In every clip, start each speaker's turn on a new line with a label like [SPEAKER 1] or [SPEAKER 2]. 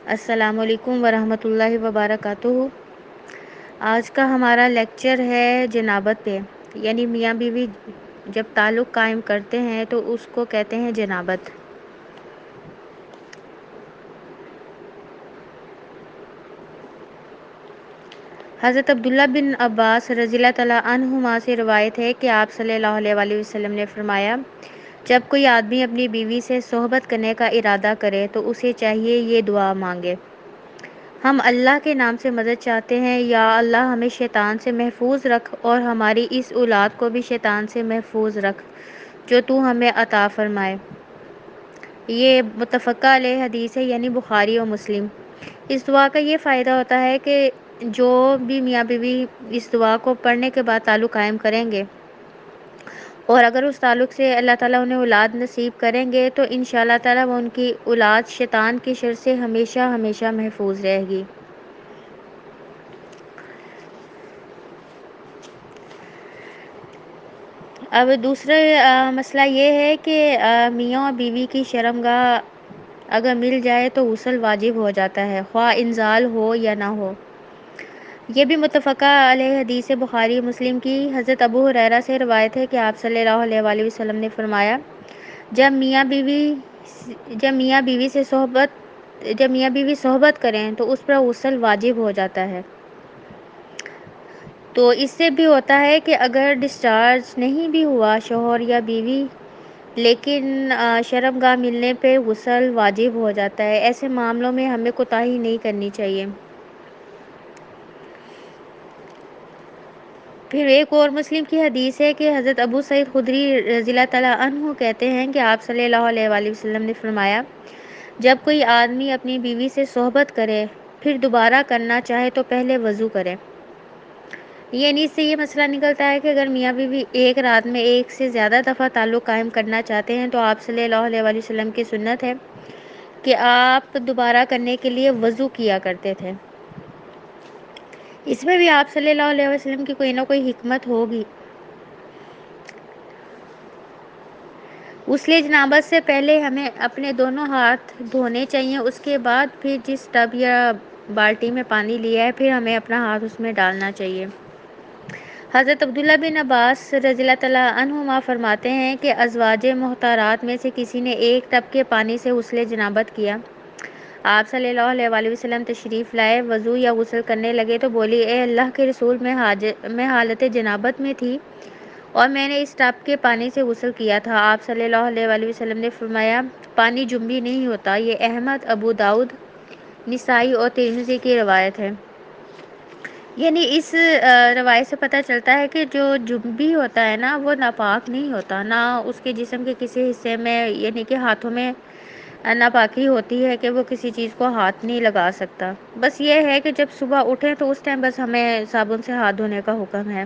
[SPEAKER 1] السلام علیکم ورحمۃ اللہ وبرکاتہ۔ آج کا ہمارا لیکچر ہے جنابت پہ، یعنی میاں بیوی جب تعلق قائم کرتے ہیں تو اس کو کہتے ہیں جنابت۔ حضرت عبداللہ بن عباس رضی اللہ تعالیٰ عنہما سے روایت ہے کہ آپ صلی اللہ علیہ وآلہ وسلم نے فرمایا، جب کوئی آدمی اپنی بیوی سے صحبت کرنے کا ارادہ کرے تو اسے چاہیے یہ دعا مانگے: ہم اللہ کے نام سے مدد چاہتے ہیں، یا اللہ ہمیں شیطان سے محفوظ رکھ اور ہماری اس اولاد کو بھی شیطان سے محفوظ رکھ جو تو ہمیں عطا فرمائے۔ یہ متفقہ علیہ حدیث ہے، یعنی بخاری و مسلم۔ اس دعا کا یہ فائدہ ہوتا ہے کہ جو بھی میاں بیوی اس دعا کو پڑھنے کے بعد تعلق قائم کریں گے اور اگر اس تعلق سے اللہ تعالیٰ انہیں اولاد نصیب کریں گے تو انشاءاللہ تعالیٰ وہ ان کی اولاد شیطان کی شر سے ہمیشہ ہمیشہ محفوظ رہے گی۔ اب دوسرا مسئلہ یہ ہے کہ میاں اور بیوی کی شرمگاہ اگر مل جائے تو غسل واجب ہو جاتا ہے، خواہ انزال ہو یا نہ ہو۔ یہ بھی متفقہ علیہ حدیث بخاری مسلم کی۔ حضرت ابو ہریرہ سے روایت ہے کہ آپ صلی اللہ علیہ وآلہ وسلم نے فرمایا، جب میاں بیوی صحبت کریں تو اس پر غسل واجب ہو جاتا ہے۔ تو اس سے بھی ہوتا ہے کہ اگر ڈسچارج نہیں بھی ہوا شوہر یا بیوی لیکن شرمگاہ ملنے پہ غسل واجب ہو جاتا ہے۔ ایسے معاملوں میں ہمیں کوتاہی نہیں کرنی چاہیے۔ پھر ایک اور مسلم کی حدیث ہے کہ حضرت ابو سعید خدری رضی اللہ تعالیٰ عنہ کہتے ہیں کہ آپ صلی اللہ علیہ وآلہ وسلم نے فرمایا، جب کوئی آدمی اپنی بیوی سے صحبت کرے پھر دوبارہ کرنا چاہے تو پہلے وضو کرے۔ یعنی اس سے یہ مسئلہ نکلتا ہے کہ اگر میاں بیوی ایک رات میں ایک سے زیادہ دفعہ تعلق قائم کرنا چاہتے ہیں تو آپ صلی اللہ علیہ وآلہ وسلم کی سنت ہے کہ آپ دوبارہ کرنے کے لیے وضو کیا کرتے تھے۔ اس میں بھی آپ صلی اللہ علیہ وسلم کی کوئی نہ کوئی حکمت ہوگی۔ غسل جنابت سے پہلے ہمیں اپنے دونوں ہاتھ دھونے چاہیے، اس کے بعد پھر جس ٹب یا بالٹی میں پانی لیا ہے پھر ہمیں اپنا ہاتھ اس میں ڈالنا چاہیے۔ حضرت عبداللہ بن عباس رضی اللہ تعالیٰ عنہما فرماتے ہیں کہ ازواج محترمات میں سے کسی نے ایک ٹب کے پانی سے غسل جنابت کیا۔ آپ صلی اللہ علیہ وآلہ وسلم تشریف لائے، وضو یا غسل کرنے لگے تو بولی، اے اللہ کے رسول، میں حالت جنابت میں تھی اور میں نے اس ٹب کے پانی سے غسل کیا تھا۔ آپ صلی اللہ علیہ وآلہ وسلم نے فرمایا، پانی جنبی نہیں ہوتا۔ یہ احمد، ابو داؤد، نسائی اور ترمذی کی روایت ہے۔ یعنی اس روایت سے پتہ چلتا ہے کہ جو جنبی ہوتا ہے نا وہ ناپاک نہیں ہوتا، نہ اس کے جسم کے کسی حصے میں یعنی کہ ہاتھوں میں ناپاکی ہوتی ہے کہ وہ کسی چیز کو ہاتھ نہیں لگا سکتا۔ بس یہ ہے کہ جب صبح اٹھیں تو اس ٹائم بس ہمیں صابن سے ہاتھ دھونے کا حکم ہے۔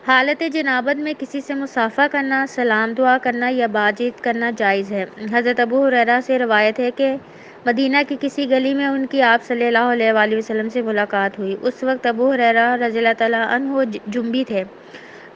[SPEAKER 1] حالت جنابت میں کسی سے مصافحہ کرنا، سلام دعا کرنا یا بات چیت کرنا جائز ہے۔ حضرت ابو ہریرہ سے روایت ہے کہ مدینہ کی کسی گلی میں ان کی آپ صلی اللہ علیہ وآلہ وسلم سے ملاقات ہوئی۔ اس وقت ابو ہریرہ رضی اللہ تعالیٰ عنہ جنبی تھے،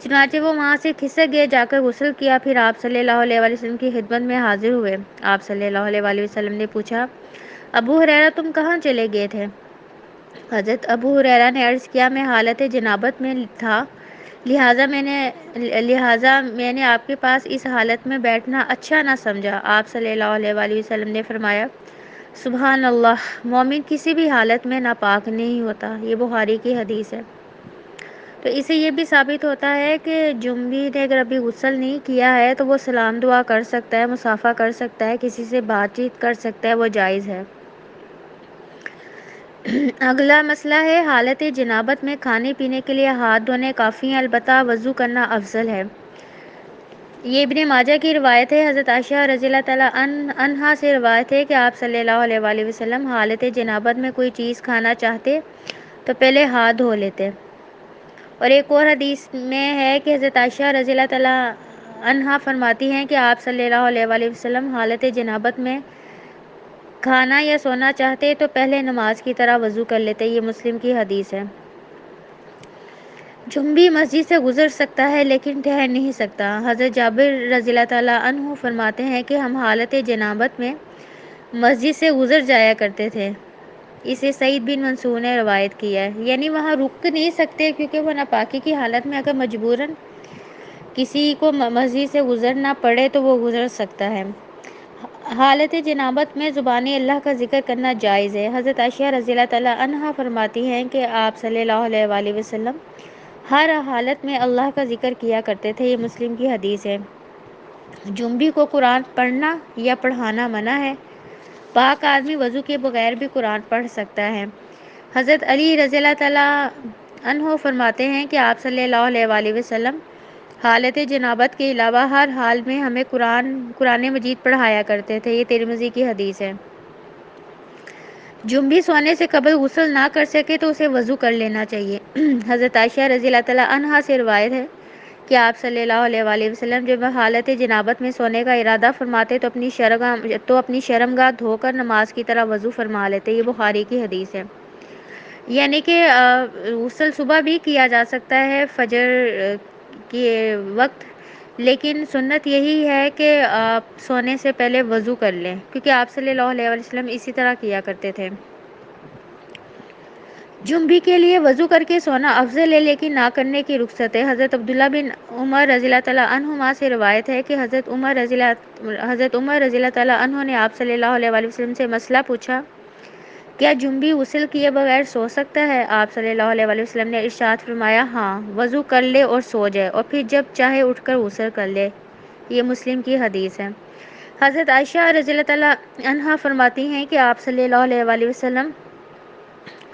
[SPEAKER 1] چنانچہ وہ وہاں سے کھسک گئے، جا کر غسل کیا، پھر آپ صلی اللہ علیہ وآلہ وسلم کی خدمت میں حاضر ہوئے۔ آپ صلی اللہ علیہ وآلہ وسلم نے پوچھا، ابو ہریرہ تم کہاں چلے گئے تھے؟ حضرت ابو ہریرہ نے عرض کیا، میں حالت جنابت میں تھا، لہٰذا میں نے آپ کے پاس اس حالت میں بیٹھنا اچھا نہ سمجھا۔ آپ صلی اللہ علیہ وآلہ وسلم نے فرمایا، سبحان اللہ، مومن کسی بھی حالت میں ناپاک نہیں ہوتا۔ یہ بخاری کی حدیث ہے۔ تو اسے یہ بھی ثابت ہوتا ہے کہ جنبی نے اگر ابھی غسل نہیں کیا ہے تو وہ سلام دعا کر سکتا ہے، مصافحہ کر سکتا ہے، کسی سے بات چیت کر سکتا ہے، وہ جائز ہے۔ اگلا مسئلہ ہے حالت جنابت میں کھانے پینے کے لیے ہاتھ دھونے کافی ہیں، البتہ وضو کرنا افضل ہے۔ یہ ابن ماجہ کی روایت ہے۔ حضرت عائشہ رضی اللہ تعالیٰ عنہا سے روایت ہے کہ آپ صلی اللہ علیہ وآلہ وسلم حالت جنابت میں کوئی چیز کھانا چاہتے تو پہلے ہاتھ دھو لیتے۔ اور ایک اور حدیث میں ہے کہ حضرت عائشہ رضی اللہ تعالیٰ عنہا فرماتی ہیں کہ آپ صلی اللہ علیہ وآلہ وسلم حالت جنابت میں کھانا یا سونا چاہتے تو پہلے نماز کی طرح وضو کر لیتے۔ یہ مسلم کی حدیث ہے۔ جنبی مسجد سے گزر سکتا ہے لیکن ٹھہر نہیں سکتا۔ حضرت جابر رضی اللہ تعالیٰ عنہ فرماتے ہیں کہ ہم حالت جنابت میں مسجد سے گزر جایا کرتے تھے۔ اسے سعید بن منصور نے روایت کیا ہے، یعنی وہاں رک نہیں سکتے کیونکہ وہ ناپاکی کی حالت میں اگر مجبوراً کسی کو مسجد سے گزرنا پڑے تو وہ گزر سکتا ہے۔ حالت جنابت میں زبانی اللہ کا ذکر کرنا جائز ہے۔ حضرت عائشہ رضی اللہ تعالیٰ عنہا فرماتی ہیں کہ آپ صلی اللہ علیہ وآلہ وسلم ہر حالت میں اللہ کا ذکر کیا کرتے تھے۔ یہ مسلم کی حدیث ہے۔ جنبی کو قرآن پڑھنا یا پڑھانا منع ہے۔ پاک آدمی وضو کے بغیر بھی قرآن پڑھ سکتا ہے۔ حضرت علی رضی اللہ تعالیٰ عنہ فرماتے ہیں کہ آپ صلی اللہ علیہ وآلہ وسلم حالت جنابت کے علاوہ ہر حال میں ہمیں قرآن مجید پڑھایا کرتے تھے۔ یہ ترمذی کی حدیث ہے۔ جنبی سونے سے قبل غسل نہ کر سکے تو اسے وضو کر لینا چاہیے۔ حضرت عائشہ رضی اللہ تعالیٰ عنہا سے روایت ہے کہ آپ صلی اللہ علیہ وآلہ وسلم جب حالت جنابت میں سونے کا ارادہ فرماتے تو اپنی شرمگاہ دھو کر نماز کی طرح وضو فرما لیتے۔ یہ بخاری کی حدیث ہے۔ یعنی کہ غسل صبح بھی کیا جا سکتا ہے فجر کے وقت، لیکن سنت یہی ہے کہ آپ سونے سے پہلے وضو کر لیں، کیونکہ آپ صلی اللہ علیہ وسلم اسی طرح کیا کرتے تھے۔ جنبی کے لیے وضو کر کے سونا افضل ہے، لیکن نہ کرنے کی رخصت ہے۔ حضرت عبداللہ بن عمر رضی اللہ تعالیٰ عنہما سے روایت ہے کہ حضرت عمر رضی اللہ تعالیٰ عنہ نے آپ صلی اللہ علیہ وآلہ وسلم سے مسئلہ پوچھا، کیا جنبی غسل کیے بغیر سو سکتا ہے؟ آپ صلی اللہ علیہ وآلہ وسلم نے ارشاد فرمایا، ہاں، وضو کر لے اور سو جائے، اور پھر جب چاہے اٹھ کر غسل کر لے۔ یہ مسلم کی حدیث ہے۔ حضرت عائشہ رضی اللہ تعالیٰ عنہا فرماتی ہیں کہ آپ صلی اللہ علیہ وآلہ وسلم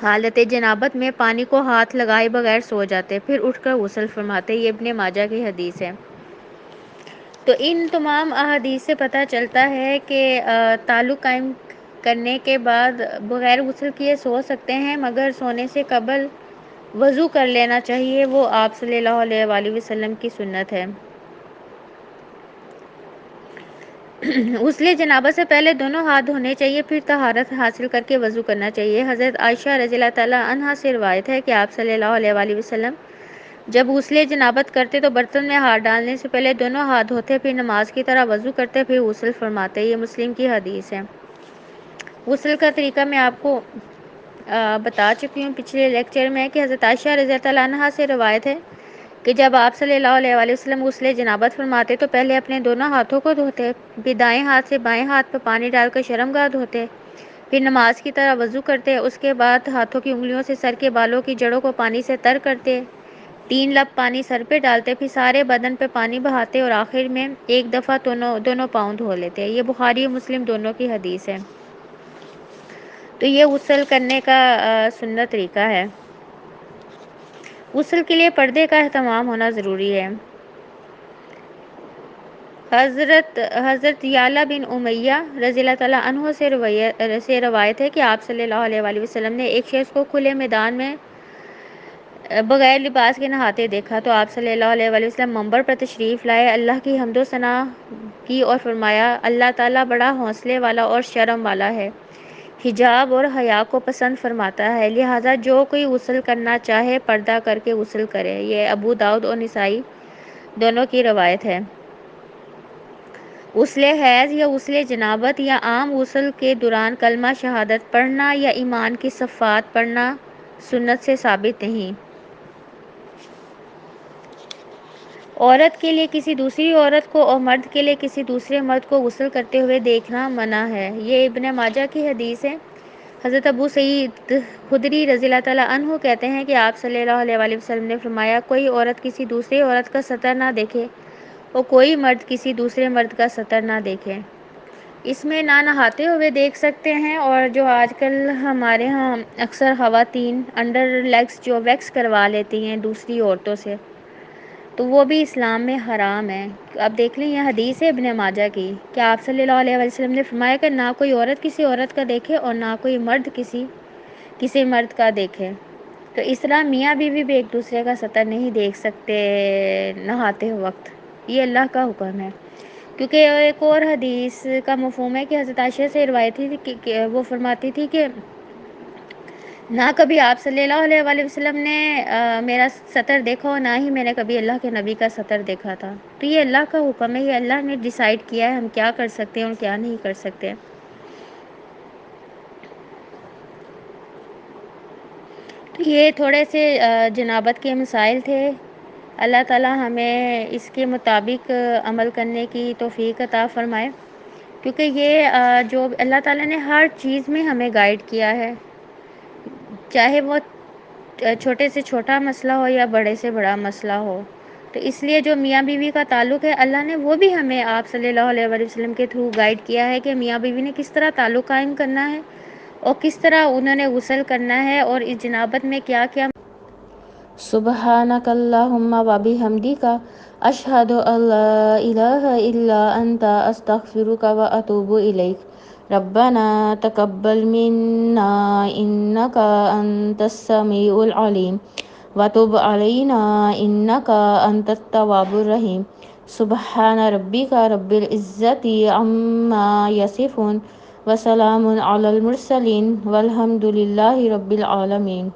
[SPEAKER 1] حالت جنابت میں پانی کو ہاتھ لگائے بغیر سو جاتے، پھر اٹھ کر غسل فرماتے۔ یہ ابن ماجہ کی حدیث ہے۔ تو ان تمام احادیث سے پتہ چلتا ہے کہ تعلق قائم کرنے کے بعد بغیر غسل کیے سو سکتے ہیں، مگر سونے سے قبل وضو کر لینا چاہیے۔ وہ آپ صلی اللہ علیہ وآلہ وسلم کی سنت ہے۔ غسل جنابت سے پہلے دونوں ہاتھ دھونے چاہیے، پھر طہارت حاصل کر کے وضو کرنا چاہیے۔ حضرت عائشہ رضی اللہ تعالیٰ عنہا سے روایت ہے کہ آپ صلی اللہ علیہ وآلہ وسلم جب غسل جنابت کرتے تو برتن میں ہاتھ ڈالنے سے پہلے دونوں ہاتھ دھوتے، پھر نماز کی طرح وضو کرتے، پھر غسل فرماتے۔ یہ مسلم کی حدیث ہے۔ غسل کا طریقہ میں آپ کو بتا چکی ہوں پچھلے لیکچر میں کہ حضرت عائشہ رضی اللہ عنہا سے روایت ہے کہ جب آپ صلی اللہ علیہ وآلہ وسلم غسل جنابت فرماتے تو پہلے اپنے دونوں ہاتھوں کو دھوتے، پھر دائیں ہاتھ سے بائیں ہاتھ پر پانی ڈال کر شرمگاہ دھوتے، پھر نماز کی طرح وضو کرتے۔ اس کے بعد ہاتھوں کی انگلیوں سے سر کے بالوں کی جڑوں کو پانی سے تر کرتے، 3 لب پانی سر پہ ڈالتے، پھر سارے بدن پہ پانی بہاتے اور آخر میں ایک دفعہ دونوں پاؤں دھو لیتے۔ یہ بخاری اور مسلم دونوں کی حدیث ہے۔ تو یہ غسل کرنے کا سنت طریقہ ہے۔ غسل کے لیے پردے کا اہتمام ہونا ضروری ہے۔ حضرت یعلا بن امیہ رضی اللہ تعالیٰ عنہ سے روایت ہے کہ آپ صلی اللہ علیہ وآلہ وسلم نے ایک شخص کو کھلے میدان میں بغیر لباس کے نہاتے دیکھا، تو آپ صلی اللہ علیہ وآلہ وسلم منبر پر تشریف لائے، اللہ کی حمد و ثنا کی اور فرمایا، اللہ تعالیٰ بڑا حوصلے والا اور شرم والا ہے، حجاب اور حیا کو پسند فرماتا ہے، لہٰذا جو کوئی غسل کرنا چاہے پردہ کر کے غسل کرے۔ یہ ابو داؤد اور نسائی دونوں کی روایت ہے۔ غسل حیض یا غسل جنابت یا عام غسل کے دوران کلمہ شہادت پڑھنا یا ایمان کی صفات پڑھنا سنت سے ثابت نہیں۔ عورت کے لیے کسی دوسری عورت کو اور مرد کے لیے کسی دوسرے مرد کو غسل کرتے ہوئے دیکھنا منع ہے۔ یہ ابن ماجہ کی حدیث ہے۔ حضرت ابو سعید خدری رضی اللہ تعالیٰ عنہ کہتے ہیں کہ آپ صلی اللہ علیہ وآلہ وسلم نے فرمایا، کوئی عورت کسی دوسری عورت کا سطر نہ دیکھے اور کوئی مرد کسی دوسرے مرد کا سطر نہ دیکھے۔ اس میں نہ نہاتے ہوئے دیکھ سکتے ہیں، اور جو آج کل ہمارے ہاں اکثر خواتین انڈر لیگس جو ویکس کروا لیتی ہیں دوسری عورتوں سے، تو وہ بھی اسلام میں حرام ہے۔ اب دیکھ لیں، یہ حدیث ہے ابن ماجہ کی کہ آپ صلی اللہ علیہ وسلم نے فرمایا کہ نہ کوئی عورت کسی عورت کا دیکھے اور نہ کوئی مرد کسی مرد کا دیکھے۔ تو اس طرح میاں بیوی بھی ایک دوسرے کا سطر نہیں دیکھ سکتے نہاتے وقت، یہ اللہ کا حکم ہے۔ کیونکہ ایک اور حدیث کا مفہوم ہے کہ حضرت عائشہ سے روایت تھی کہ وہ فرماتی تھی کہ نہ کبھی آپ صلی اللہ علیہ وآلہ وسلم نے میرا سطر دیکھا اور نہ ہی میں نے کبھی اللہ کے نبی کا سطر دیکھا تھا۔ تو یہ اللہ کا حکم ہے، یہ اللہ نے ڈیسائیڈ کیا ہے ہم کیا کر سکتے ہیں اور کیا نہیں کر سکتے۔ یہ تھوڑے سے جنابت کے مسائل تھے۔ اللہ تعالیٰ ہمیں اس کے مطابق عمل کرنے کی توفیق عطا فرمائے، کیونکہ یہ جو اللہ تعالیٰ نے ہر چیز میں ہمیں گائیڈ کیا ہے، چاہے وہ چھوٹے سے چھوٹا مسئلہ ہو یا بڑے سے بڑا مسئلہ ہو۔ تو اس لیے جو میاں بیوی کا تعلق ہے، اللہ نے وہ بھی ہمیں آپ صلی اللہ علیہ وآلہ وسلم کے تھرو گائیڈ کیا ہے کہ میاں بیوی نے کس طرح تعلق قائم کرنا ہے اور کس طرح انہوں نے غسل کرنا ہے اور اس جنابت میں کیا کیا۔
[SPEAKER 2] سبحانک اللہم و بحمدک اشہد ان لا الہ الا انت استغفرک و اتوب الیک۔ ربنا تقبل منا انک انت السمیع العلیم وتب علینا انک انت التواب الرحیم۔ سبحان ربک رب العزت عما یصفون وسلام علی المرسلین والحمد للہ رب العالمین۔